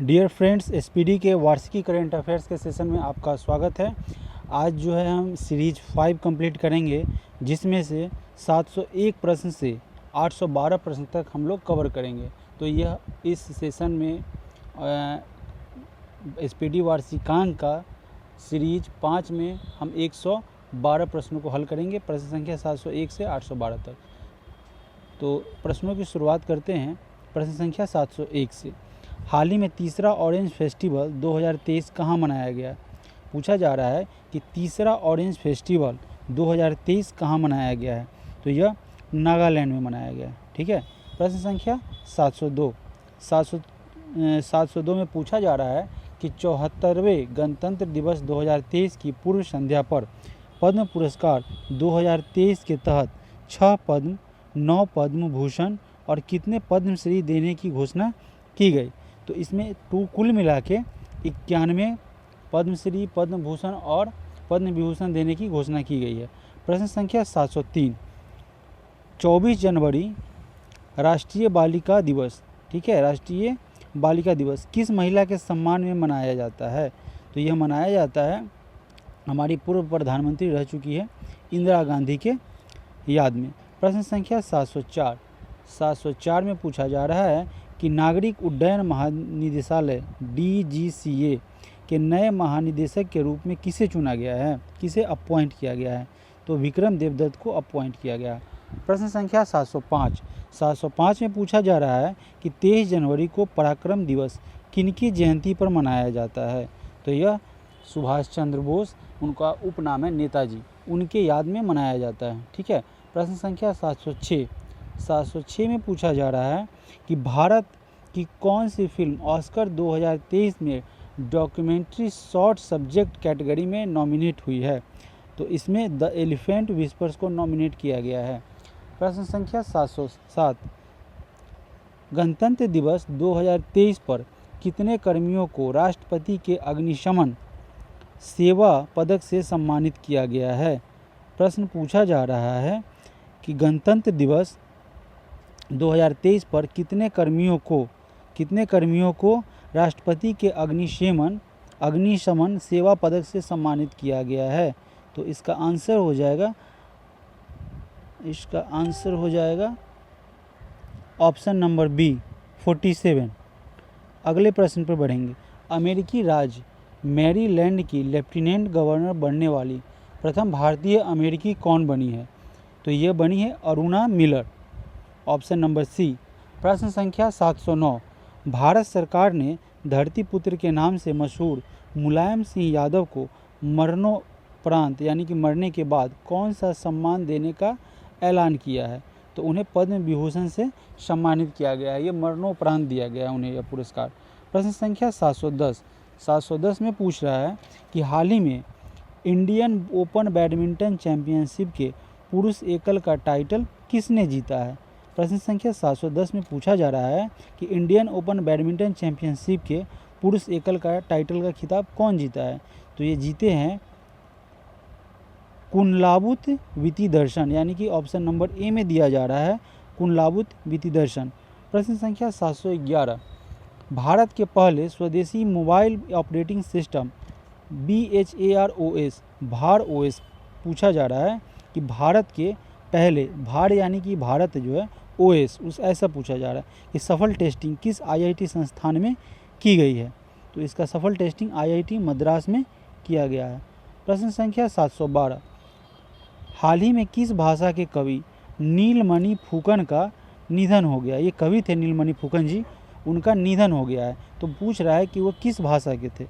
Dear friends, SPD के वार्षिकी current affairs के सेशन में आपका स्वागत है। आज जो है हम सीरीज 5 कंप्लीट करेंगे, जिसमें से 701 प्रश्न से 812 प्रश्न तक हम लोग कवर करेंगे। तो यह इस सेशन में एसपीडी वार्षिकांक का सीरीज 5 में हम 112 प्रश्नों को हल करेंगे, प्रश्न संख्या 701 से 812 तक। तो प्रश्नों की शुरुआत करते हैं प्रश्न संख्या 701 से। हाल ही में तीसरा ऑरेंज फेस्टिवल 2023 कहाँ मनाया गया? पूछा जा रहा है कि तीसरा ऑरेंज फेस्टिवल 2023 कहाँ मनाया गया है। तो यह नागालैंड में मनाया गया है। ठीक है। प्रश्न संख्या 702 में पूछा जा रहा है कि 74वें गणतंत्र दिवस 2023 की पूर्व संध्या पर पद्म पुरस्कार 2023 के तहत 6 पद्म, 9 पद्म भूषण और कितने पद्मश्री देने की घोषणा की गई? तो इसमें कुल मिला के 91 पद्मश्री, पद्म भूषण और पद्म विभूषण देने की घोषणा की गई है। प्रश्न संख्या 703, 24 जनवरी राष्ट्रीय बालिका दिवस, ठीक है, राष्ट्रीय बालिका दिवस किस महिला के सम्मान में मनाया जाता है? तो यह मनाया जाता है हमारी पूर्व प्रधानमंत्री रह चुकी है इंदिरा गांधी के याद में। प्रश्न संख्या 704 में पूछा जा रहा है कि नागरिक उड्डयन महानिदेशालय DGCA के नए महानिदेशक के रूप में किसे चुना गया है, किसे अपॉइंट किया गया है? तो विक्रम देवदत्त को अपॉइंट किया गया। प्रश्न संख्या 705 में पूछा जा रहा है कि 23 जनवरी को पराक्रम दिवस किनकी जयंती पर मनाया जाता है? तो यह सुभाष चंद्र बोस, उनका उपनाम है नेताजी, उनके याद में मनाया जाता है। ठीक है। प्रश्न संख्या 706 में पूछा जा रहा है कि भारत की कौन सी फिल्म ऑस्कर 2023 में डॉक्यूमेंट्री शॉर्ट सब्जेक्ट कैटेगरी में नॉमिनेट हुई है? तो इसमें द एलिफेंट विस्पर्स को नॉमिनेट किया गया है। प्रश्न संख्या 707, गणतंत्र दिवस 2023 पर कितने कर्मियों को राष्ट्रपति के अग्निशमन सेवा पदक से सम्मानित किया गया है? प्रश्न पूछा जा रहा है कि गणतंत्र दिवस 2023 पर कितने कर्मियों को राष्ट्रपति के अग्निशमन सेवा पदक से सम्मानित किया गया है? तो इसका आंसर हो जाएगा ऑप्शन नंबर बी 47। अगले प्रश्न पर बढ़ेंगे। अमेरिकी राज्य मैरीलैंड की लेफ्टिनेंट गवर्नर बनने वाली प्रथम भारतीय अमेरिकी कौन बनी है? तो यह बनी है Aruna Miller, option number C. प्रश्न संख्या 709, भारत सरकार ने धरतीपुत्र के नाम से मशहूर मुलायम सिंह यादव को मरणोपरांत यानी कि मरने के बाद कौन सा सम्मान देने का ऐलान किया है? तो उन्हें पद्म विभूषण से सम्मानित किया गया है। ये मरणोपरांत दिया गया है उन्हें यह पुरस्कार। प्रश्न संख्या 710 में पूछ रहा है कि हाल ही में इंडियन ओपन बैडमिंटन चैंपियनशिप के पुरुष एकल का टाइटल किसने जीता है? प्रश्न संख्या 710 में पूछा जा रहा है कि इंडियन ओपन बैडमिंटन चैंपियनशिप के पुरुष एकल का टाइटल का खिताब कौन जीता है? तो ये जीते हैं कुनलावुत वितिदर्शन, यानी कि ऑप्शन नंबर ए में दिया जा रहा है कुनलावुत वितिदर्शन। प्रश्न संख्या 711, भारत के पहले स्वदेशी मोबाइल ऑपरेटिंग सिस्टम BHAROS भार OS पूछा जा रहा है कि भारत के पहले भार यानी कि भारत जो है OS उस ऐसा पूछा जा रहा है कि सफल टेस्टिंग किस IIT संस्थान में की गई है? तो इसका सफल टेस्टिंग IIT मद्रास में किया गया है। प्रश्न संख्या 712, हाल ही में किस भाषा के कवि नीलमणि फुकन का निधन हो गया? ये कवि थे नीलमणि फुकन जी, उनका निधन हो गया है। तो पूछ रहा है कि वो किस भाषा के थे?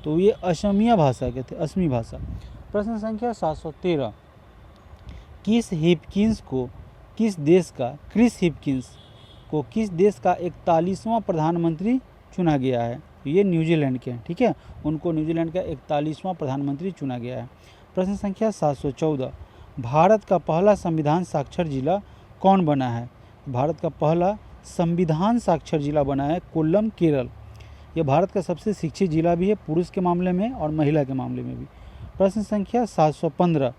तो ये असमिया भाषा के थे, असमी भाषा। प्रश्न संख्या 713, क्रिस हिपकिंस को किस देश का 41वां प्रधानमंत्री चुना गया है? ये न्यूजीलैंड के हैं। ठीक है, उनको न्यूजीलैंड का 41वां प्रधानमंत्री चुना गया है। प्रश्न संख्या 714, भारत का पहला संविधान साक्षर जिला कौन बना है? भारत का पहला संविधान साक्षर जिला बना है कोल्लम, केरल। यह भारत का सबसे शिक्षित जिला भी है, पुरुष के मामले में और महिला के मामले में भी। प्रश्न संख्या 715,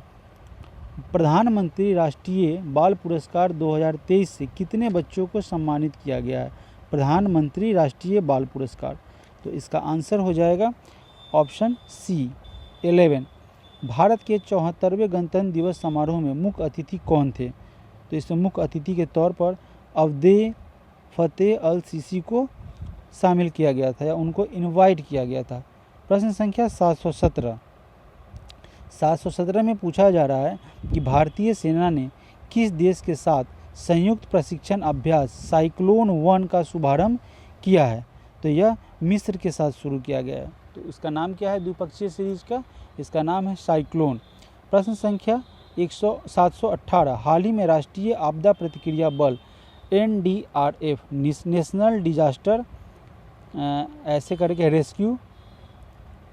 प्रधानमंत्री राष्ट्रीय बाल पुरस्कार 2023 से कितने बच्चों को सम्मानित किया गया है? प्रधानमंत्री राष्ट्रीय बाल पुरस्कार तो इसका आंसर हो जाएगा ऑप्शन सी 11। भारत के 74वें गणतंत्र दिवस समारोह में मुख्य अतिथि कौन थे? तो इसमें मुख्य अतिथि के तौर पर अब्दे फतेह अल सीसी को शामिल किया गया था या उनको इनवाइट किया गया था। प्रश्न संख्या 717 में पूछा जा रहा है कि भारतीय सेना ने किस देश के साथ संयुक्त प्रशिक्षण अभ्यास साइक्लोन 1 का शुभारंभ किया है? तो यह मिस्र के साथ शुरू किया गया है। तो इसका नाम क्या है द्विपक्षीय सीरीज का? इसका नाम है साइक्लोन। प्रश्न संख्या 718 हाल ही में राष्ट्रीय आपदा प्रतिक्रिया बल NDRF नेशनल डिजास्टर ऐसे करके रेस्क्यू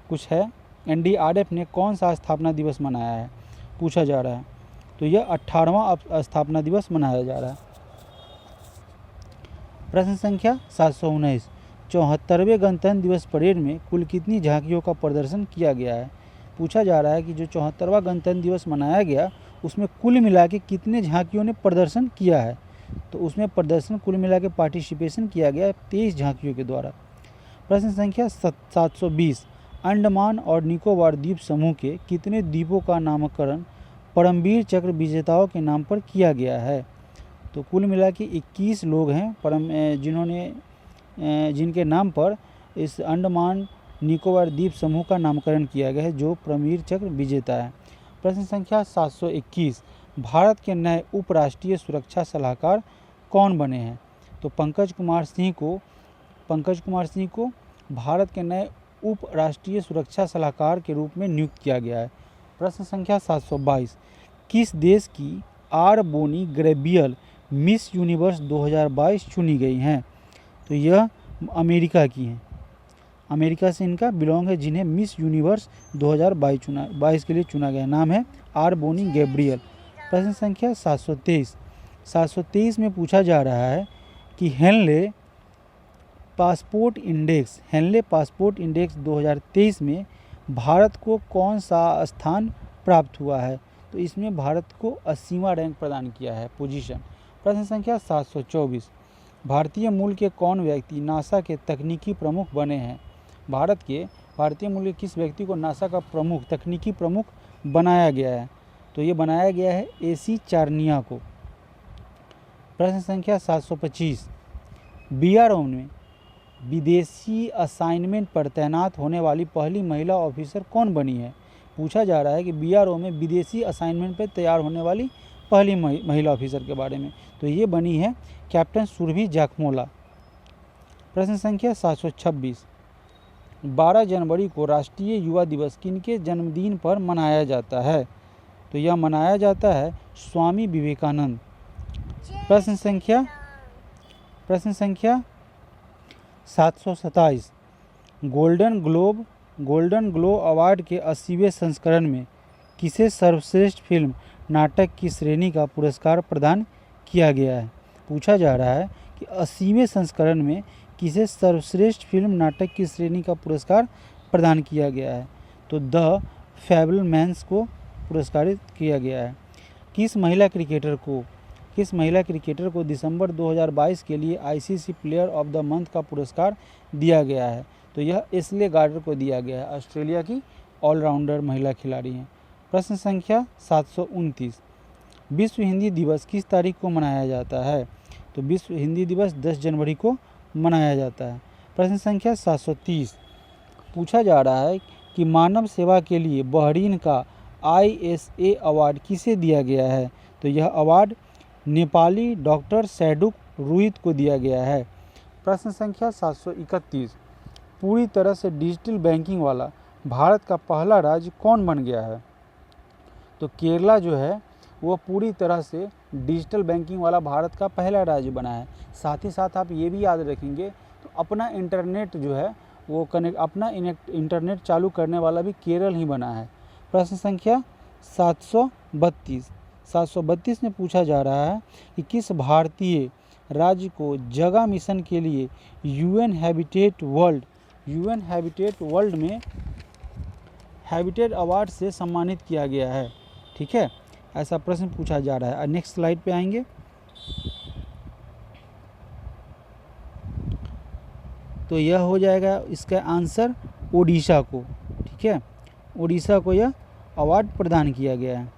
कुछ है, NDRF ने कौन सा स्थापना दिवस मनाया है पूछा जा रहा है। तो यह 18वां स्थापना दिवस मनाया जा रहा है। प्रश्न संख्या 719 74वें गणतंत्र दिवस परेड में कुल कितनी झांकियों का प्रदर्शन किया गया है? पूछा जा रहा है कि जो 74वां गणतंत्र दिवस मनाया गया उसमें कुल मिला के कितने झांकियों ने प्रदर्शन किया है? तो उसमें प्रदर्शन कुल मिला के पार्टिसिपेशन किया गया 23 झांकियों के द्वारा। प्रश्न संख्या 720 अंडमान और निकोबार द्वीप समूह के कितने द्वीपों का नामकरण परमवीर चक्र विजेताओं के नाम पर किया गया है? तो कुल मिला के 21 लोग हैं जिनके नाम पर इस अंडमान निकोबार द्वीप समूह का नामकरण किया गया है जो परमवीर चक्र विजेता है। प्रश्न संख्या 721 भारत के नए उपराष्ट्रीय सुरक्षा सलाहकार कौन बने हैं? तो पंकज कुमार सिंह को भारत के नए उप राष्ट्रीय सुरक्षा सलाहकार के रूप में नियुक्त किया गया है। प्रश्न संख्या 722 किस देश की R'Bonney Gabriel Miss Universe 2022 चुनी गई हैं? तो यह अमेरिका की हैं। अमेरिका से इनका बिलोंग है जिन्हें मिस यूनिवर्स 2022 के लिए चुना गया। नाम है आर बोनी गैब्रियल। प्रश्न संख्या 723 में पूछा जा रहा है कि हेनले पासपोर्ट इंडेक्स 2023 में भारत को कौन सा स्थान प्राप्त हुआ है? तो इसमें भारत को 80वां रैंक प्रदान किया है पोजीशन। प्रश्न संख्या 724 भारतीय मूल के कौन व्यक्ति नासा के तकनीकी प्रमुख बने हैं? भारतीय मूल के किस व्यक्ति को नासा का तकनीकी प्रमुख बनाया गया है? तो ये बनाया गया है AC चार्निया को। प्रश्न संख्या 725 BRO में विदेशी असाइनमेंट पर तैनात होने वाली पहली महिला ऑफिसर कौन बनी है? पूछा जा रहा है कि BRO में विदेशी असाइनमेंट पर तैयार होने वाली पहली महिला ऑफिसर के बारे में। तो ये बनी है कैप्टन सुरभि जाखमोला। प्रश्न संख्या 726 12 जनवरी को राष्ट्रीय युवा दिवस किनके जन्मदिन पर मनाया जाता है? तो यह मनाया जाता है स्वामी विवेकानंद। प्रश्न संख्या 727 गोल्डन ग्लोब अवार्ड के 80वें संस्करण में किसे सर्वश्रेष्ठ फिल्म नाटक की श्रेणी का पुरस्कार प्रदान किया गया है? पूछा जा रहा है कि 80वें संस्करण में किसे सर्वश्रेष्ठ फिल्म नाटक की श्रेणी का पुरस्कार प्रदान किया गया है? तो द फैबलमैन्स को पुरस्कारित किया गया है। किस महिला क्रिकेटर को दिसंबर 2022 के लिए ICC player of the month का पुरस्कार दिया गया है? तो यह एशले गार्डर को दिया गया है। ऑस्ट्रेलिया की ऑलराउंडर महिला खिलाड़ी हैं। प्रश्न संख्या 729 विश्व हिंदी दिवस किस तारीख को मनाया जाता है? तो विश्व हिंदी दिवस 10 जनवरी को मनाया जाता है। प्रश्न संख्या 730 पूछा जा रहा है कि मानव सेवा के लिए बहरीन का ISA अवार्ड किसे दिया गया है? तो यह अवार्ड नेपाली डॉक्टर सैडुक रुहित को दिया गया है। प्रश्न संख्या 731 पूरी तरह से डिजिटल बैंकिंग वाला भारत का पहला राज्य कौन बन गया है? तो केरला जो है वो पूरी तरह से डिजिटल बैंकिंग वाला भारत का पहला राज्य बना है। साथ ही साथ आप ये भी याद रखेंगे तो अपना इंटरनेट जो है वो अपना इंटरनेट चालू करने वाला भी केरल ही बना है। प्रश्न संख्या 732 में पूछा जा रहा है कि किस भारतीय राज्य को जगह मिशन के लिए UN हैबिटेट वर्ल्ड में हैबिटेट अवार्ड से सम्मानित किया गया है? ठीक है, ऐसा प्रश्न पूछा जा रहा है। नेक्स्ट स्लाइड पे आएंगे। तो यह हो जाएगा इसका आंसर ओडिशा को। ठीक है, ओडिशा को यह अवार्ड प्रदान किया गया है।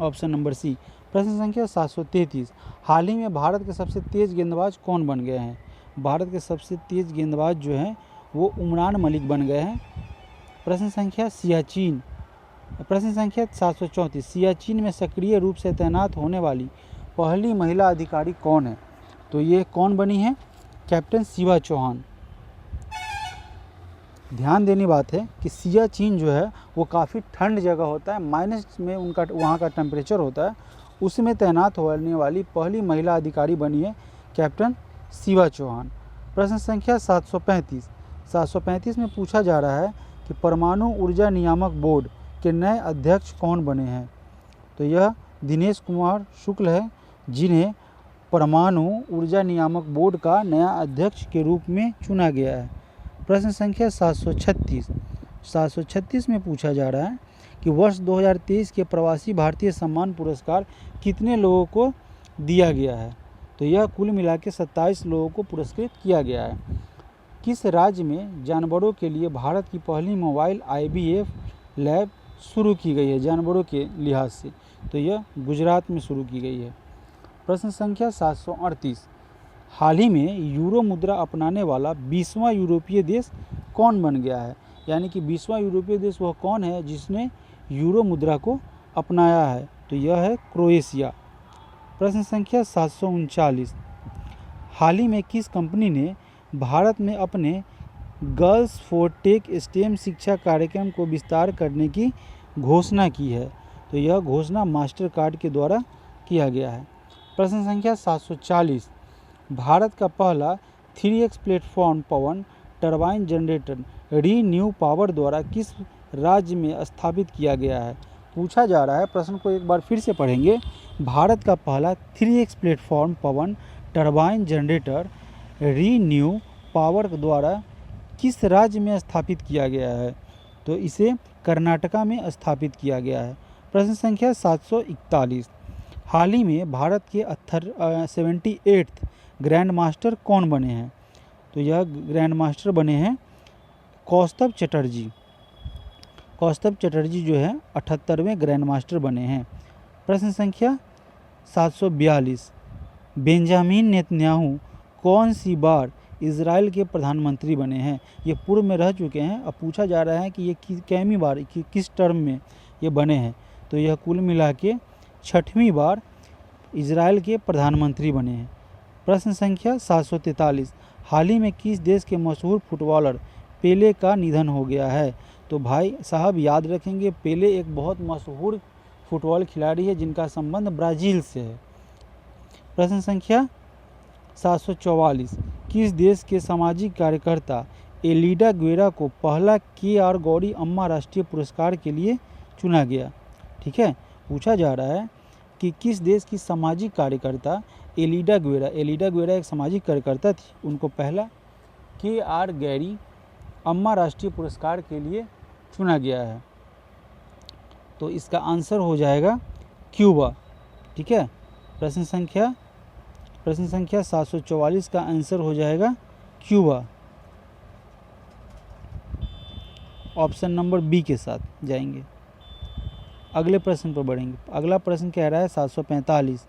Option number C. प्रश्न संख्या 733, हाल ही में भारत के सबसे तेज गेंदबाज कौन बन गए हैं? भारत के सबसे तेज गेंदबाज जो हैं वो उमरान मलिक बन गए हैं। प्रश्न संख्या 734, सियाचिन में सक्रिय रूप से तैनात होने वाली पहली महिला अधिकारी कौन है? तो ये कौन बनी है? कैप्टन शिवा चौहान। ध्यान देनी बात है कि सियाचिन जो है वो काफ़ी ठंड जगह होता है, माइनस में उनका वहाँ का टेम्परेचर होता है, उसमें तैनात होने वाली पहली महिला अधिकारी बनी है कैप्टन शिवा चौहान। प्रश्न संख्या 735 में पूछा जा रहा है कि परमाणु ऊर्जा नियामक बोर्ड के नए अध्यक्ष कौन बने हैं? तो यह दिनेश कुमार शुक्ल है, जिन्हें परमाणु ऊर्जा नियामक बोर्ड का नया अध्यक्ष के रूप में चुना गया है। प्रश्न संख्या 736 में पूछा जा रहा है कि वर्ष 2023 के प्रवासी भारतीय सम्मान पुरस्कार कितने लोगों को दिया गया है? तो यह कुल मिला के 27 लोगों को पुरस्कृत किया गया है। किस राज्य में जानवरों के लिए भारत की पहली मोबाइल IVF लैब शुरू की गई है जानवरों के लिहाज से? तो यह गुजरात में शुरू की गई है। प्रश्न संख्या 738, हाल ही में यूरो मुद्रा अपनाने वाला 20वां यूरोपीय देश कौन बन गया है? यानी कि 20वां यूरोपीय देश वह कौन है जिसने यूरो मुद्रा को अपनाया है? तो यह है क्रोएशिया। प्रश्न संख्या 739, हाल ही में किस कंपनी ने भारत में अपने गर्ल्स फॉर टेक स्टेम शिक्षा कार्यक्रम को विस्तार करने की घोषणा की है? तो यह घोषणा मास्टर कार्ड के द्वारा किया गया है। प्रश्न संख्या 740, भारत का पहला 3X प्लेटफॉर्म पवन टरबाइन जनरेटर रीन्यू पावर द्वारा किस राज्य में स्थापित किया गया है? पूछा जा रहा है, प्रश्न को एक बार फिर से पढ़ेंगे। भारत का पहला 3X प्लेटफॉर्म पवन टरबाइन जनरेटर रीन्यू पावर द्वारा किस राज्य में स्थापित किया गया है? तो इसे कर्नाटका में स्थापित किया गया है। प्रश्न संख्या 741, हाल ही में भारत के 78th ग्रैंड मास्टर कौन बने हैं? तो यह ग्रैंड मास्टर बने हैं कौस्तभ चटर्जी। कौस्तभ चटर्जी जो है 78वें ग्रैंड मास्टर बने हैं। प्रश्न संख्या 742, बेंजामिन नेतन्याहू कौन सी बार इजराइल के प्रधानमंत्री बने हैं? ये पूर्व में रह चुके हैं, अब पूछा जा रहा है कि ये कैमी बार किस टर्म में ये बने हैं? तो यह कुल मिला के 6वीं बार इजराइल के प्रधानमंत्री बने हैं। प्रश्न संख्या 743, हाल ही में किस देश के मशहूर फुटबॉलर पेले का निधन हो गया है? तो भाई साहब याद रखेंगे, पेले एक बहुत मशहूर फुटबॉल खिलाड़ी है जिनका संबंध ब्राज़ील से है। प्रश्न संख्या 744, किस देश के सामाजिक कार्यकर्ता एलिडा गुएरा को पहला KR गौरी अम्मा राष्ट्रीय पुरस्कार के लिए चुना गया? ठीक है, पूछा जा रहा है कि किस देश की सामाजिक कार्यकर्ता एलिडा गुएरा एक सामाजिक कार्यकर्ता थी, उनको पहला KR गौरी अम्मा राष्ट्रीय पुरस्कार के लिए चुना गया है? तो इसका आंसर हो जाएगा क्यूबा। ठीक है, प्रश्न संख्या 744 का आंसर हो जाएगा क्यूबा। ऑप्शन नंबर बी के साथ जाएंगे। अगले प्रश्न पर बढ़ेंगे। अगला प्रश्न कह रहा है 745,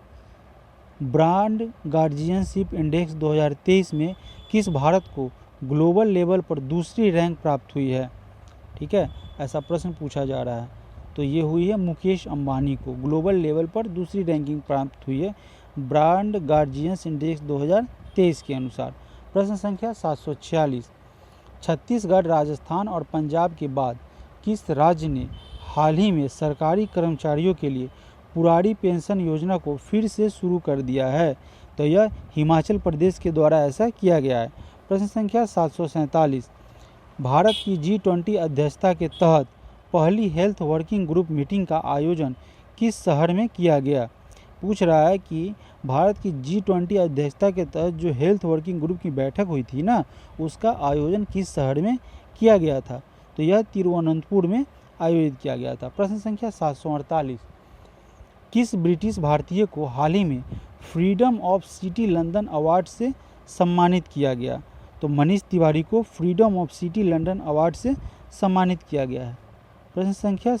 ब्रांड गार्जियनशिप इंडेक्स 2023 में किस भारत को ग्लोबल लेवल पर दूसरी रैंक प्राप्त हुई है? ठीक है, ऐसा प्रश्न पूछा जा रहा है। तो ये हुई है मुकेश अंबानी को ग्लोबल लेवल पर दूसरी रैंकिंग प्राप्त हुई है ब्रांड गार्जियंस इंडेक्स 2023 के अनुसार। प्रश्न संख्या 746, छत्तीसगढ़, राजस्थान और पंजाब के बाद किस राज्य ने हाल ही में सरकारी कर्मचारियों के लिए पुरानी पेंशन योजना को फिर से शुरू कर दिया है? तो यह हिमाचल प्रदेश के द्वारा ऐसा किया गया है। प्रश्न संख्या 747, भारत की G20 अध्यक्षता के तहत पहली हेल्थ वर्किंग ग्रुप मीटिंग का आयोजन किस शहर में किया गया? पूछ रहा है कि भारत की G20 अध्यक्षता के तहत जो हेल्थ वर्किंग ग्रुप की बैठक हुई थी ना, उसका आयोजन किस शहर में किया गया था? तो यह तिरुवनंतपुर में आयोजित किया गया था। प्रश्न संख्या 748, किस ब्रिटिश भारतीय को हाल ही में freedom of city London award से सम्मानित किया गया? तो मनीष तिवारी को freedom of city London award से सम्मानित किया गया है। प्रश्न संख्या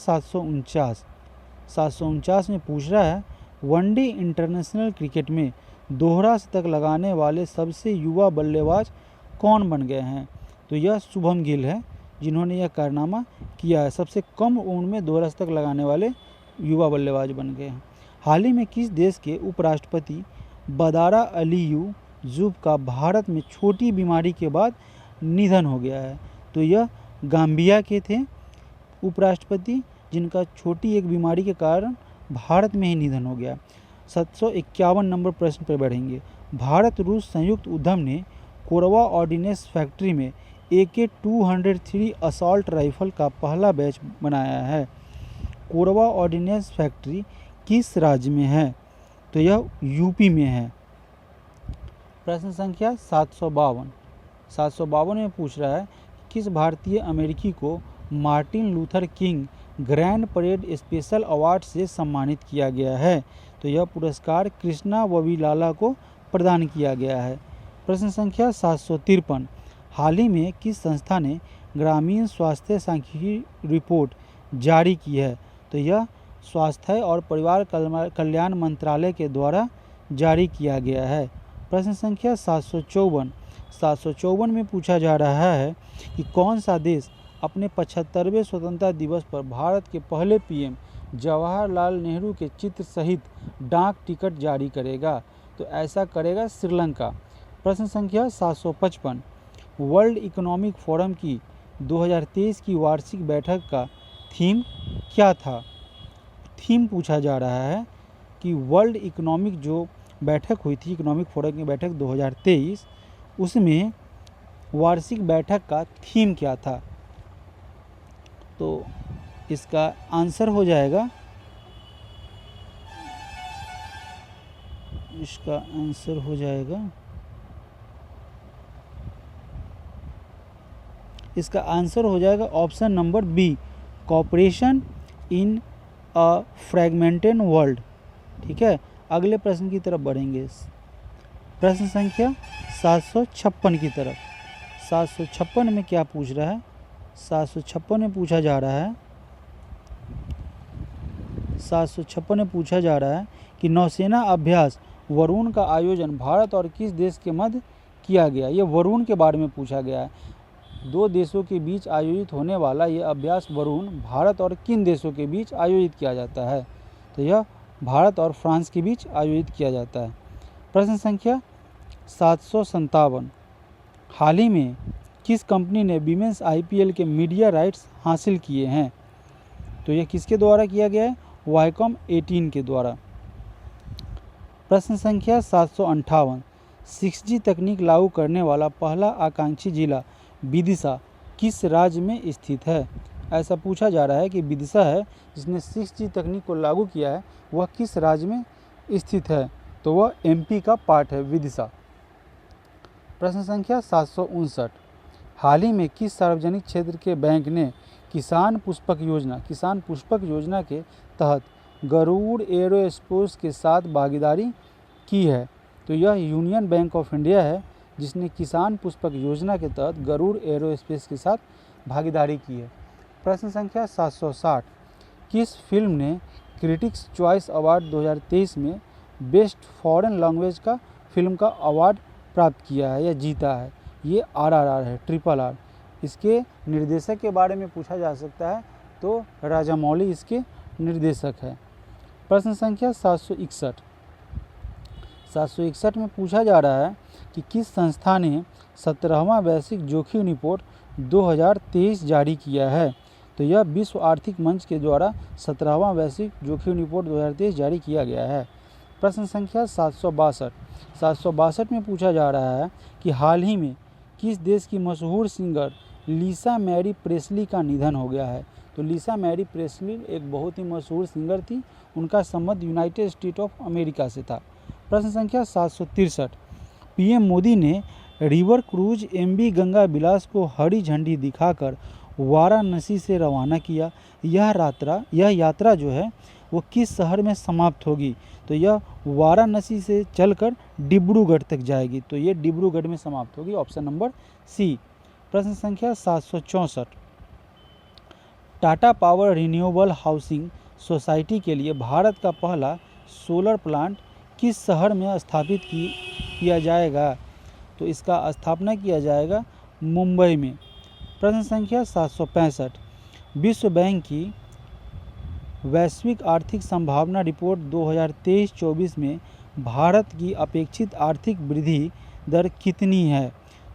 749 में पूछ रहा है वनडे इंटरनेशनल क्रिकेट में दोहरा शतक लगाने वाले सबसे युवा बल्लेबाज कौन बन गए हैं? तो यह शुभम गिल है जिन्होंने यह कारनामा किया है, सबसे कम उम्र में दोहरा शतक लगाने वाले युवा बल्लेबाज बन गए हैं। हाल ही में किस देश के उपराष्ट्रपति बदारा अली जूब का भारत में छोटी बीमारी के बाद निधन हो गया है? तो यह गाम्बिया के थे उपराष्ट्रपति जिनका छोटी एक बीमारी के कारण भारत में ही निधन हो गया। 751 नंबर प्रश्न पर बढ़ेंगे। भारत रूस संयुक्त उद्यम ने कोरबा ऑर्डिनेंस फैक्ट्री में AK-203 असॉल्ट राइफल का पहला बैच बनाया है। कोरबा ऑर्डिनेंस फैक्ट्री किस राज्य में है? तो यह यूपी में है। प्रश्न संख्या 752 में पूछ रहा है किस भारतीय अमेरिकी को Martin Luther king grand parade special award से सम्मानित किया गया है? तो यह पुरस्कार कृष्णा ववीलाला को प्रदान किया गया है। प्रश्न संख्या 753 हाल ही में किस संस्था ने ग्रामीण स्वास्थ्य सांख्यिकी रिपोर्ट जारी की है? तो यह स्वास्थ्य और परिवार कल्याण मंत्रालय के द्वारा जारी किया गया है। प्रश्न संख्या 754 में पूछा जा रहा है कि कौन सा देश अपने 75वें स्वतंत्रता दिवस पर भारत के पहले पीएम जवाहरलाल नेहरू के चित्र सहित डाक टिकट जारी करेगा? तो ऐसा करेगा श्रीलंका। प्रश्न संख्या 755 वर्ल्ड इकोनॉमिक फोरम की 2023 की वार्षिक बैठक का थीम क्या था? थीम पूछा जा रहा है कि वर्ल्ड इकोनॉमिक जो बैठक हुई थी, इकोनॉमिक फोरम की बैठक 2023, उसमें वार्षिक बैठक का थीम क्या था? तो इसका आंसर हो जाएगा option number B, cooperation in a fragmented world. ठीक है, अगले प्रश्न की तरफ बढ़ेंगे। प्रश्न संख्या 756 की तरफ। 756 में क्या पूछ रहा है? 756 में पूछा जा रहा है कि नौसेना अभ्यास वरुण का आयोजन भारत और किस देश के मध्य किया गया? ये वरुण के बारे में पूछा गया है। दो देशों के बीच आयोजित होने वाला यह अभ्यास वरुण भारत और किन देशों के बीच आयोजित किया जाता है? तो यह भारत और फ्रांस के बीच आयोजित किया जाता है। प्रश्न संख्या 757 हाल ही में किस कंपनी ने विमेंस IPL के मीडिया राइट्स हासिल किए हैं? तो यह किसके द्वारा किया गया है? वाइकॉम 18 के द्वारा। प्रश्न संख्या 758 6G तकनीक लागू करने वाला पहला आकांक्षी जिला विदिशा किस राज्य में स्थित है? ऐसा पूछा जा रहा है कि विदिशा है जिसने 6G तकनीक को लागू किया है, वह किस राज्य में स्थित है? तो वह MP का पार्ट है विदिशा। प्रश्न संख्या 759 हाल ही में किस सार्वजनिक क्षेत्र के बैंक ने किसान पुष्पक योजना के तहत गरुड़ एरोस्पेस के साथ भागीदारी की है? तो यह यूनियन बैंक ऑफ इंडिया है जिसने किसान पुष्पक योजना के तहत गरुड़ एरोस्पेस के साथ भागीदारी की है। प्रश्न संख्या 760 किस फिल्म ने क्रिटिक्स चॉइस अवार्ड 2023 में बेस्ट फॉरेन लैंग्वेज का फिल्म का अवार्ड प्राप्त किया है या जीता है? ये RRR है, RRR। इसके निर्देशक के बारे में पूछा जा सकता है तो राजामौली इसके निर्देशक है। प्रश्न संख्या 761 में पूछा जा रहा है कि किस संस्था ने 17वां वैश्विक जोखिम रिपोर्ट 2023 जारी किया है? तो यह विश्व आर्थिक मंच के द्वारा 17वां वैश्विक जोखिम रिपोर्ट 2023 जारी किया गया है। प्रश्न संख्या 762 में पूछा जा रहा है कि हाल ही में किस देश की मशहूर सिंगर लिसा मैरी प्रेस्ली का निधन हो गया है? तो लिसा मैरी प्रेस्ली एक बहुत ही मशहूर सिंगर थी, उनका संबंध यूनाइटेड स्टेट ऑफ अमेरिका से था। प्रश्न संख्या 763 PM मोदी ने रिवर क्रूज MV गंगा विलास को हरी झंडी दिखाकर वाराणसी से रवाना किया। यह यात्रा जो है वो किस शहर में समाप्त होगी? तो यह वाराणसी से चलकर डिब्रूगढ़ तक जाएगी, तो ये डिब्रूगढ़ में समाप्त होगी, ऑप्शन नंबर सी। प्रश्न संख्या 764, Tata power renewable housing society के लिए भारत का पहला सोलर प्लांट किस शहर में स्थापित किया जाएगा? तो इसका स्थापना किया जाएगा मुंबई में। प्रश्न संख्या 765, विश्व बैंक की वैश्विक आर्थिक संभावना रिपोर्ट 2023-24 में भारत की अपेक्षित आर्थिक वृद्धि दर कितनी है?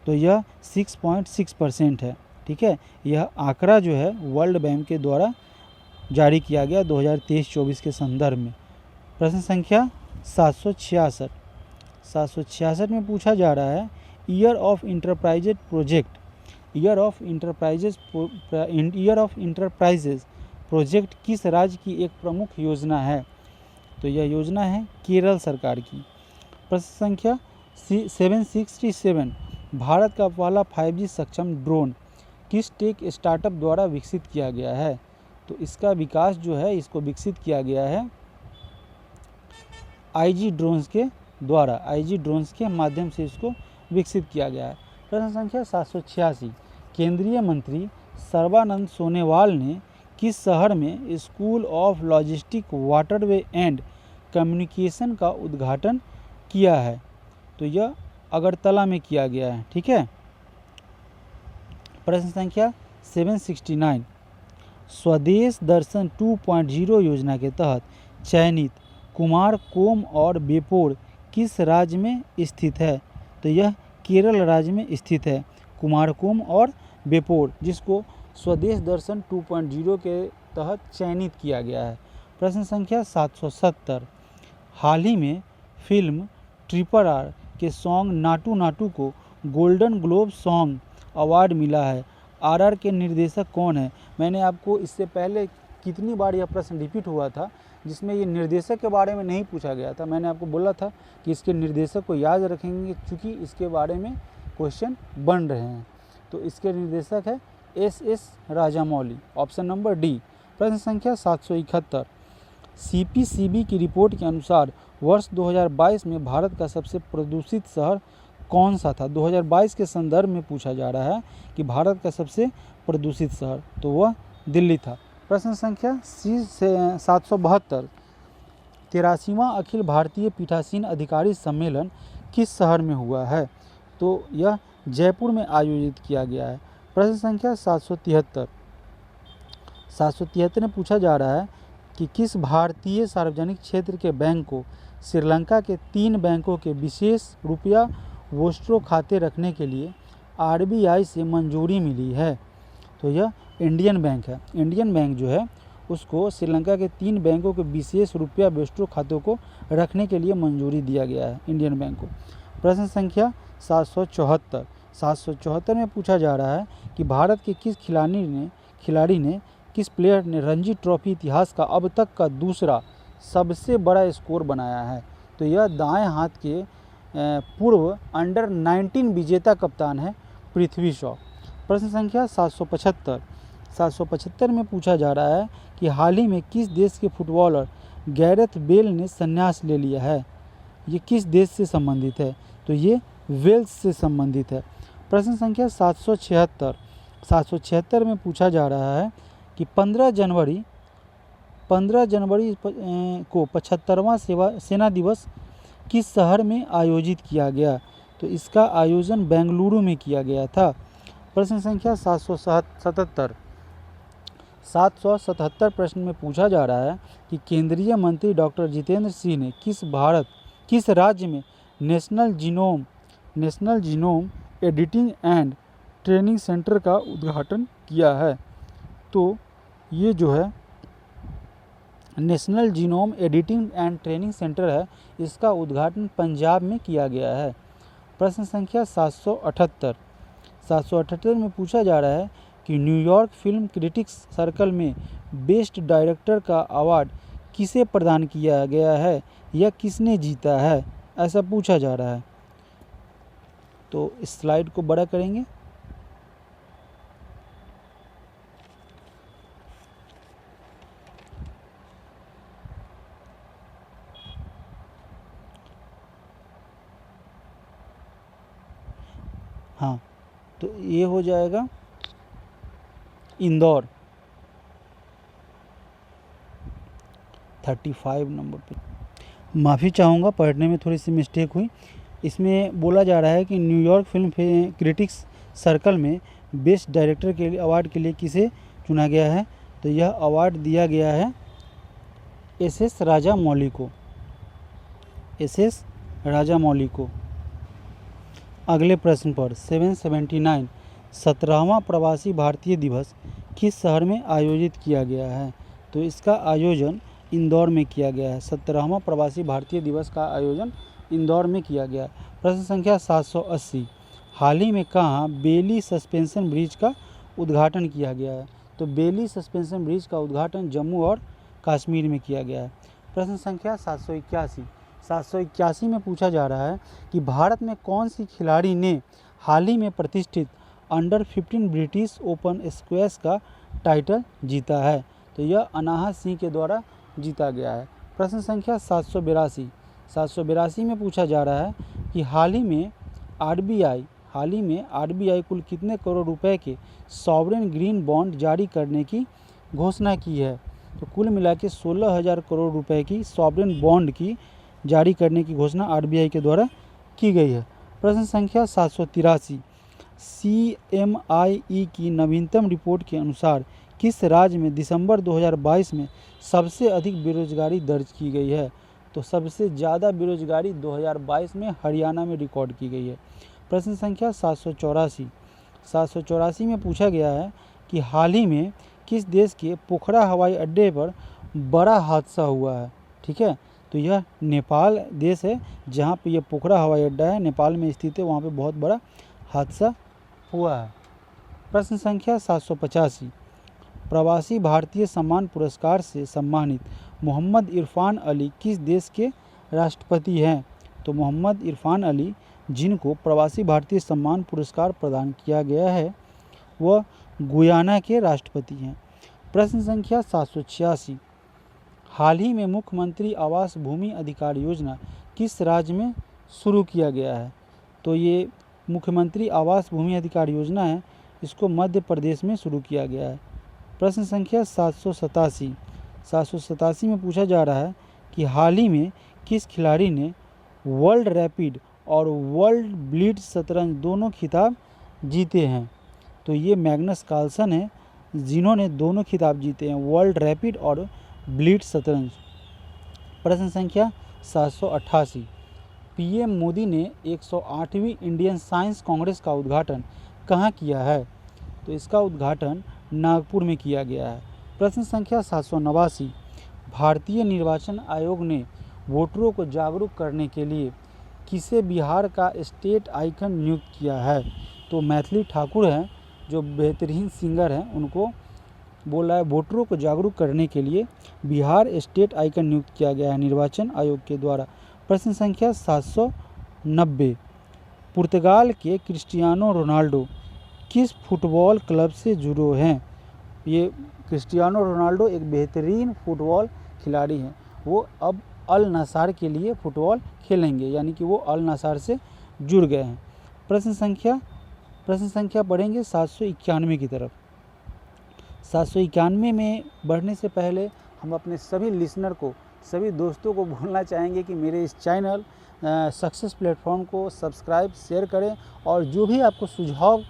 तो यह 6.6% है। ठीक है, यह आंकड़ा जो है वर्ल्ड बैंक के द्वारा जारी किया गया 2023-24 के संदर्भ में। प्रश्न संख्या 766 में पूछा जा रहा है, year of enterprises project, year of enterprises project किस राज्य की एक प्रमुख योजना है? तो यह योजना है केरल सरकार की। प्रश्न संख्या 767, भारत का पहला 5G सक्षम ड्रोन किस टेक स्टार्टअप द्वारा विकसित किया गया है? तो इसका विकास जो है, इसको विकसित किया गया है IG ड्रोन्स के द्वारा, IG ड्रोन्स के माध्यम से इसको विकसित किया गया है। प्रश्न संख्या 786, केंद्रीय मंत्री सर्बानंद सोनोवाल ने किस शहर में school of logistic waterway and communication का उद्घाटन किया है? तो यह अगरतला में किया गया है। ठीक है। प्रश्न संख्या 769, स्वदेश दर्शन 2.0 योजना के तहत चयनित कुमारकोम और बेपोर किस राज्य में स्थित है? तो यह केरल राज्य में स्थित है, कुमारकोम और बेपोर, जिसको स्वदेश दर्शन 2.0 के तहत चयनित किया गया है। प्रश्न संख्या 770, हाल ही में फिल्म RRR के सॉन्ग नाटू नाटू को गोल्डन ग्लोब सॉन्ग अवार्ड मिला है। RR के निर्देशक कौन है? मैंने आपको इससे पहले कितनी बार यह प्रश्न रिपीट हुआ था जिसमें ये निर्देशक के बारे में नहीं पूछा गया था। मैंने आपको बोला था कि इसके निर्देशक को याद रखेंगे क्योंकि इसके बारे में क्वेश्चन बन रहे हैं। तो इसके निर्देशक है SS Rajamouli, option number D. प्रश्न संख्या 771, CPCB की रिपोर्ट के अनुसार वर्ष 2022 में भारत का सबसे प्रदूषित शहर कौन सा था? 2022 के संदर्भ में पूछा जा रहा है कि भारत का सबसे प्रदूषित शहर, तो वह दिल्ली था। प्रश्न संख्या 772, 83वां अखिल भारतीय पीठासीन अधिकारी सम्मेलन किस शहर में हुआ है? तो यह जयपुर में आयोजित किया गया है। प्रश्न संख्या 773 में पूछा जा रहा है कि किस भारतीय सार्वजनिक क्षेत्र के बैंक को श्रीलंका के 3 बैंकों के विशेष रुपया वोस्ट्रो खाते रखने के लिए RBI से मंजूरी मिली है? तो यह इंडियन बैंक है। इंडियन बैंक जो है उसको श्रीलंका के 3 बैंकों के विशेष रुपया वोस्ट्रो खातों को रखने के लिए मंजूरी दिया गया है इंडियन बैंक को। प्रश्न संख्या 774 में पूछा जा रहा है कि भारत के किस खिलाड़ी ने किस प्लेयर ने रणजी ट्रॉफी इतिहास का अब तक का दूसरा सबसे बड़ा स्कोर बनाया है? तो यह दाएं हाथ के पूर्व अंडर-19 विजेता कप्तान है पृथ्वी शॉ। प्रश्न संख्या 775 में पूछा जा रहा है कि हाल ही में किस देश के फुटबॉलर गैरेथ बेल ने संन्यास ले लिया है? ये किस देश से संबंधित है? तो ये वेल्स से संबंधित है। प्रश्न संख्या 776 में पूछा जा रहा है कि 15 जनवरी को 75वां सेना दिवस किस शहर में आयोजित किया गया? तो इसका आयोजन बेंगलुरु में किया गया था। प्रश्न संख्या 777 प्रश्न में पूछा जा रहा है कि केंद्रीय मंत्री डॉक्टर जितेंद्र सिंह ने किस राज्य में national genome editing and training centre का उद्घाटन किया है? तो ये जो है national genome editing and training centre है, इसका उद्घाटन पंजाब में किया गया है। प्रश्न संख्या 778 में पूछा जा रहा है कि न्यूयॉर्क फिल्म क्रिटिक्स सर्कल में बेस्ट डायरेक्टर का अवार्ड किसे प्रदान किया गया है या किसने जीता है? ऐसा पूछा जा रहा है। तो इस स्लाइड को बड़ा करेंगे। हाँ, तो ये हो जाएगा इंदौर। 35 नंबर पे। माफ़ी चाहूँगा, पढ़ने में थोड़ी सी मिस्टेक हुई। इसमें बोला जा रहा है कि न्यूयॉर्क फिल्म क्रिटिक्स सर्कल में बेस्ट डायरेक्टर के लिए अवार्ड के लिए किसे चुना गया है। तो यह अवार्ड दिया गया है एस राजामौली को। एस राजामौली को। अगले प्रश्न पर 779 17वां प्रवासी भारतीय दिवस किस शहर में आयोजित किया गया है। तो इसका आयोजन इंदौर में किया गया है। 17वां प्रवासी भारतीय दिवस का आयोजन इंदौर में किया गया। प्रश्न संख्या 780 हाल ही में कहाँ बेली सस्पेंशन ब्रिज का उद्घाटन किया गया है। तो बेली सस्पेंशन ब्रिज का उद्घाटन जम्मू और कश्मीर में किया गया है। प्रश्न संख्या 781 में पूछा जा रहा है कि भारत में कौन सी खिलाड़ी ने हाल ही में प्रतिष्ठित अंडर 15 ब्रिटिश ओपन स्क्वैश का टाइटल जीता है। तो यह अनाहत सिंह के द्वारा जीता गया है। प्रश्न संख्या 782 में पूछा जा रहा है कि हाल ही में आरबीआई कुल कितने करोड़ रुपए के सॉवरेन ग्रीन बॉन्ड जारी करने की घोषणा की है। तो कुल मिला के 16,000 करोड़ रुपए की सॉवरेन बॉन्ड की जारी करने की घोषणा आरबीआई के द्वारा की गई है। प्रश्न संख्या 783 CMIE की नवीनतम रिपोर्ट के अनुसार किस राज्य में दिसंबर 2022 में सबसे अधिक बेरोजगारी दर्ज की गई है। तो सबसे ज़्यादा बेरोजगारी 2022 में हरियाणा में रिकॉर्ड की गई है। प्रश्न संख्या 784 में पूछा गया है कि हाल ही में किस देश के पोखरा हवाई अड्डे पर बड़ा हादसा हुआ है। ठीक है, तो यह नेपाल देश है जहाँ पे यह पोखरा हवाई अड्डा है, नेपाल में स्थित है, वहाँ पे बहुत बड़ा हादसा हुआ है। प्रश्न संख्या 785 प्रवासी भारतीय सम्मान पुरस्कार से सम्मानित मोहम्मद इरफान अली किस देश के राष्ट्रपति हैं। तो मोहम्मद इरफान अली जिनको प्रवासी भारतीय सम्मान पुरस्कार प्रदान किया गया है वह गुयाना के राष्ट्रपति हैं। प्रश्न संख्या 786 हाल ही में मुख्यमंत्री आवास भूमि अधिकार योजना किस राज्य में शुरू किया गया है। तो ये मुख्यमंत्री आवास भूमि अधिकार योजना है, इसको मध्य प्रदेश में शुरू किया गया है। प्रश्न संख्या 787 में पूछा जा रहा है कि हाल ही में किस खिलाड़ी ने वर्ल्ड रैपिड और वर्ल्ड ब्लिट्ज शतरंज दोनों खिताब जीते हैं। तो ये मैग्नस कार्लसन है जिन्होंने दोनों खिताब जीते हैं, वर्ल्ड रैपिड और ब्लिट्ज शतरंज। प्रश्न संख्या 788 पीएम मोदी ने 108वीं इंडियन साइंस कांग्रेस का उद्घाटन कहाँ किया है। तो इसका उद्घाटन नागपुर में किया गया है। प्रश्न संख्या 789 भारतीय निर्वाचन आयोग ने वोटरों को जागरूक करने के लिए किसे बिहार का स्टेट आइकन नियुक्त किया है। तो मैथिली ठाकुर हैं जो बेहतरीन सिंगर हैं, उनको बोला है वोटरों को जागरूक करने के लिए बिहार स्टेट आइकन नियुक्त किया गया है निर्वाचन आयोग के द्वारा। प्रश्न संख्या 790 पुर्तगाल के क्रिस्टियानो रोनाल्डो किस फुटबॉल क्लब से जुड़े हैं। ये क्रिस्टियानो रोनाल्डो एक बेहतरीन फुटबॉल खिलाड़ी हैं, वो अब अल नासार के लिए फुटबॉल खेलेंगे, यानी कि वो अल नासार से जुड़ गए हैं। प्रश्न संख्या बढ़ेंगे 791 की तरफ। 791 में बढ़ने से पहले हम अपने सभी लिसनर को, सभी दोस्तों को बोलना चाहेंगे कि मेरे इस चैनल सक्सेस प्लेटफॉर्म को सब्सक्राइब शेयर करें और जो भी आपको सुझाव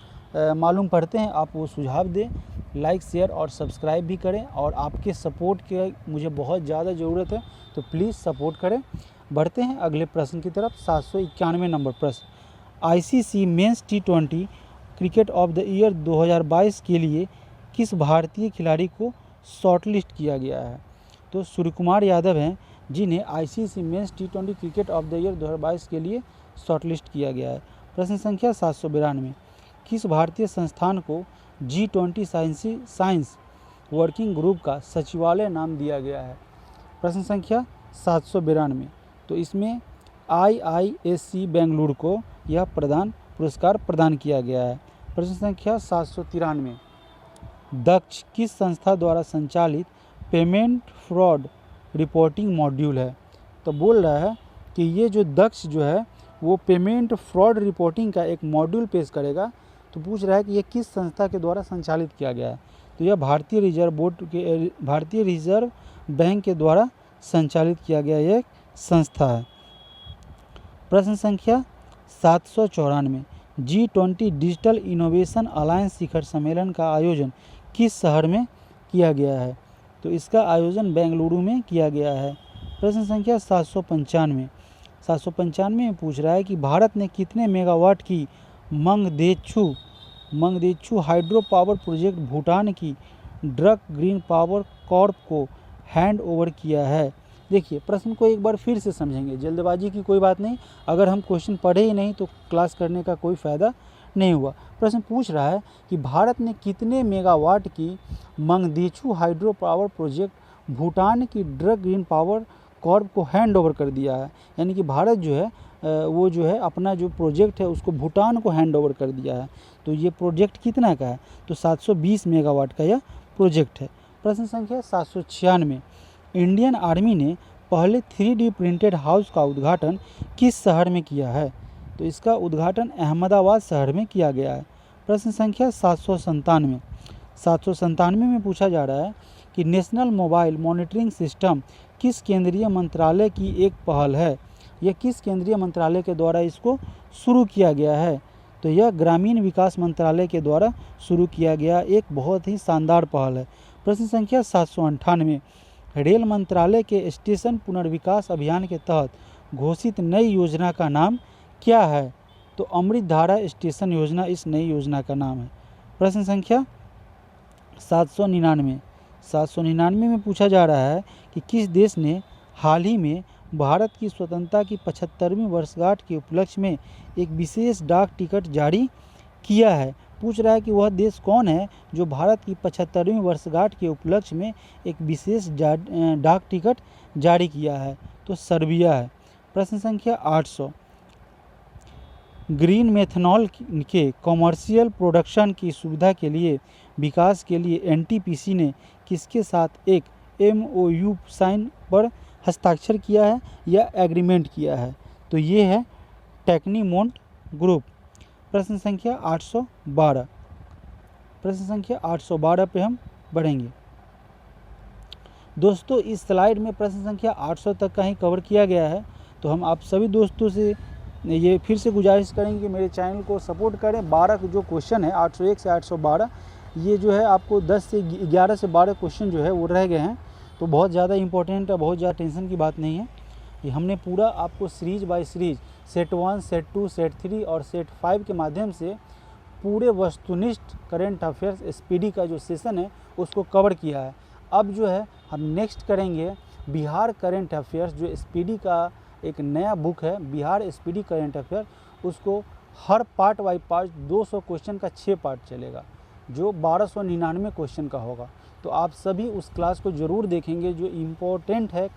मालूम पड़ते हैं आप वो सुझाव दें, लाइक शेयर और सब्सक्राइब भी करें। और आपके सपोर्ट की मुझे बहुत ज़्यादा ज़रूरत है, तो प्लीज़ सपोर्ट करें। बढ़ते हैं अगले प्रश्न की तरफ। 791 नंबर प्रश्न ICC men's T20 cricket of the year 2022 के लिए किस भारतीय खिलाड़ी को शॉर्टलिस्ट किया गया है। तो सूर्यकुमार यादव हैं जिन्हें ICC men's T20 cricket of the year 2022 के लिए शॉर्टलिस्ट किया गया है। प्रश्न संख्या 792 किस भारतीय संस्थान को G20 साइंस वर्किंग ग्रुप का सचिवालय नाम दिया गया है। प्रश्न संख्या 792 तो इसमें IISc बेंगलुरु को यह पुरस्कार प्रदान किया गया है। प्रश्न संख्या 793 दक्ष किस संस्था द्वारा संचालित पेमेंट फ्रॉड रिपोर्टिंग मॉड्यूल है। तो बोल रहा है कि ये जो दक्ष जो है वो पेमेंट फ्रॉड रिपोर्टिंग का एक मॉड्यूल पेश करेगा। तो पूछ रहा है कि ये किस संस्था के द्वारा संचालित किया गया है। तो यह भारतीय रिजर्व बैंक के द्वारा संचालित किया गया एक संस्था है। प्रश्न संख्या 794, G20 डिजिटल इनोवेशन अलायंस शिखर सम्मेलन का आयोजन किस शहर में किया गया है। तो इसका आयोजन बेंगलुरु में किया गया है। प्रश्न संख्या 795 में पूछ रहा है कि भारत ने कितने मेगावाट की Mangdechhu hydro power project Bhutan की ड्रक ग्रीन पावर कॉर्प को हैंड ओवर किया है। देखिए प्रश्न को एक बार फिर से समझेंगे, जल्दबाजी की कोई बात नहीं। अगर हम क्वेश्चन पढ़े ही नहीं तो क्लास करने का कोई फ़ायदा नहीं हुआ। प्रश्न पूछ रहा है कि भारत ने कितने मेगावाट की Mangdechhu hydro power project Bhutan की ड्रक ग्रीन पावर कॉर्प को हैंड ओवर कर दिया है। यानी कि भारत जो है वो जो है अपना जो प्रोजेक्ट है उसको भूटान को हैंड ओवर कर दिया है। तो ये प्रोजेक्ट कितना का है, तो 720 मेगावाट का यह प्रोजेक्ट है। प्रश्न संख्या 796, इंडियन आर्मी ने पहले 3D प्रिंटेड हाउस का उद्घाटन किस शहर में किया है। तो इसका उद्घाटन अहमदाबाद शहर में किया गया है। प्रश्न संख्या 797 में पूछा जा रहा है कि नेशनल मोबाइल मॉनिटरिंग सिस्टम किस केंद्रीय मंत्रालय की एक पहल है। यह किस केंद्रीय मंत्रालय के द्वारा इसको शुरू किया गया है। तो यह ग्रामीण विकास मंत्रालय के द्वारा शुरू किया गया एक बहुत ही शानदार पहल है। प्रश्न संख्या 798, रेल मंत्रालय के स्टेशन पुनर्विकास अभियान के तहत घोषित नई योजना का नाम क्या है। तो अमृत धारा स्टेशन योजना इस नई योजना का नाम है। प्रश्न संख्या 799 में पूछा जा रहा है कि किस देश ने हाल ही में भारत की स्वतंत्रता की 75वीं वर्षगांठ के उपलक्ष्य में एक विशेष डाक टिकट जारी किया है। पूछ रहा है कि वह देश कौन है जो भारत की 75वीं वर्षगांठ के उपलक्ष्य में एक विशेष डाक टिकट जारी किया है। तो सर्बिया है। प्रश्न संख्या 800, ग्रीन मेथनॉल के कॉमर्शियल प्रोडक्शन की सुविधा के लिए विकास के लिए एनटीपीसी ने किसके साथ एक MOU साइन पर हस्ताक्षर किया है या एग्रीमेंट किया है। तो ये है टेक्नीमोंट ग्रुप। प्रश्न संख्या 812 पे हम बढ़ेंगे। दोस्तों इस स्लाइड में प्रश्न संख्या 800 तक का ही कवर किया गया है। तो हम आप सभी दोस्तों से ये फिर से गुजारिश करेंगे कि मेरे चैनल को सपोर्ट करें। 12 जो क्वेश्चन है 801 से 812 ये जो है आपको 11 से 12 क्वेश्चन जो है वो रह गए हैं। तो बहुत ज़्यादा इंपॉर्टेंट है, बहुत ज़्यादा टेंशन की बात नहीं है। ये हमने पूरा आपको series by series set 1, set 2, set 3 और सेट 5 के माध्यम से पूरे वस्तुनिष्ठ करेंट अफेयर्स SPD का जो सेशन है उसको कवर किया है। अब जो है हम नेक्स्ट करेंगे बिहार करेंट अफेयर्स, जो SPD का एक नया बुक है बिहार SPD करेंट अफेयर। उसको हर पार्ट बाई पार्ट 200 क्वेश्चन का 6 पार्ट चलेगा, जो 1299 क्वेश्चन का होगा। तो आप सभी उस क्लास को ज़रूर देखेंगे, जो इम्पोर्टेंट है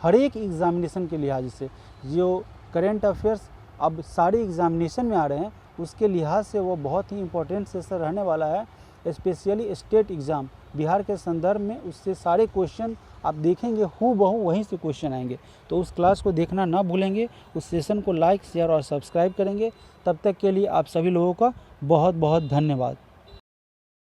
हर एक एग्ज़ामिनेशन के लिहाज से। जो करेंट अफेयर्स अब सारे एग्ज़ामिनेशन में आ रहे हैं उसके लिहाज से वो बहुत ही इम्पोर्टेंट सेशन रहने वाला है। स्पेशली स्टेट एग्ज़ाम बिहार के संदर्भ में उससे सारे क्वेश्चन आप देखेंगे, हूबहू वहीं से क्वेश्चन आएंगे। तो उस क्लास को देखना ना भूलेंगे, उस सेशन को लाइक, शेयर और सब्सक्राइब करेंगे। तब तक के लिए आप सभी लोगों का बहुत बहुत धन्यवाद।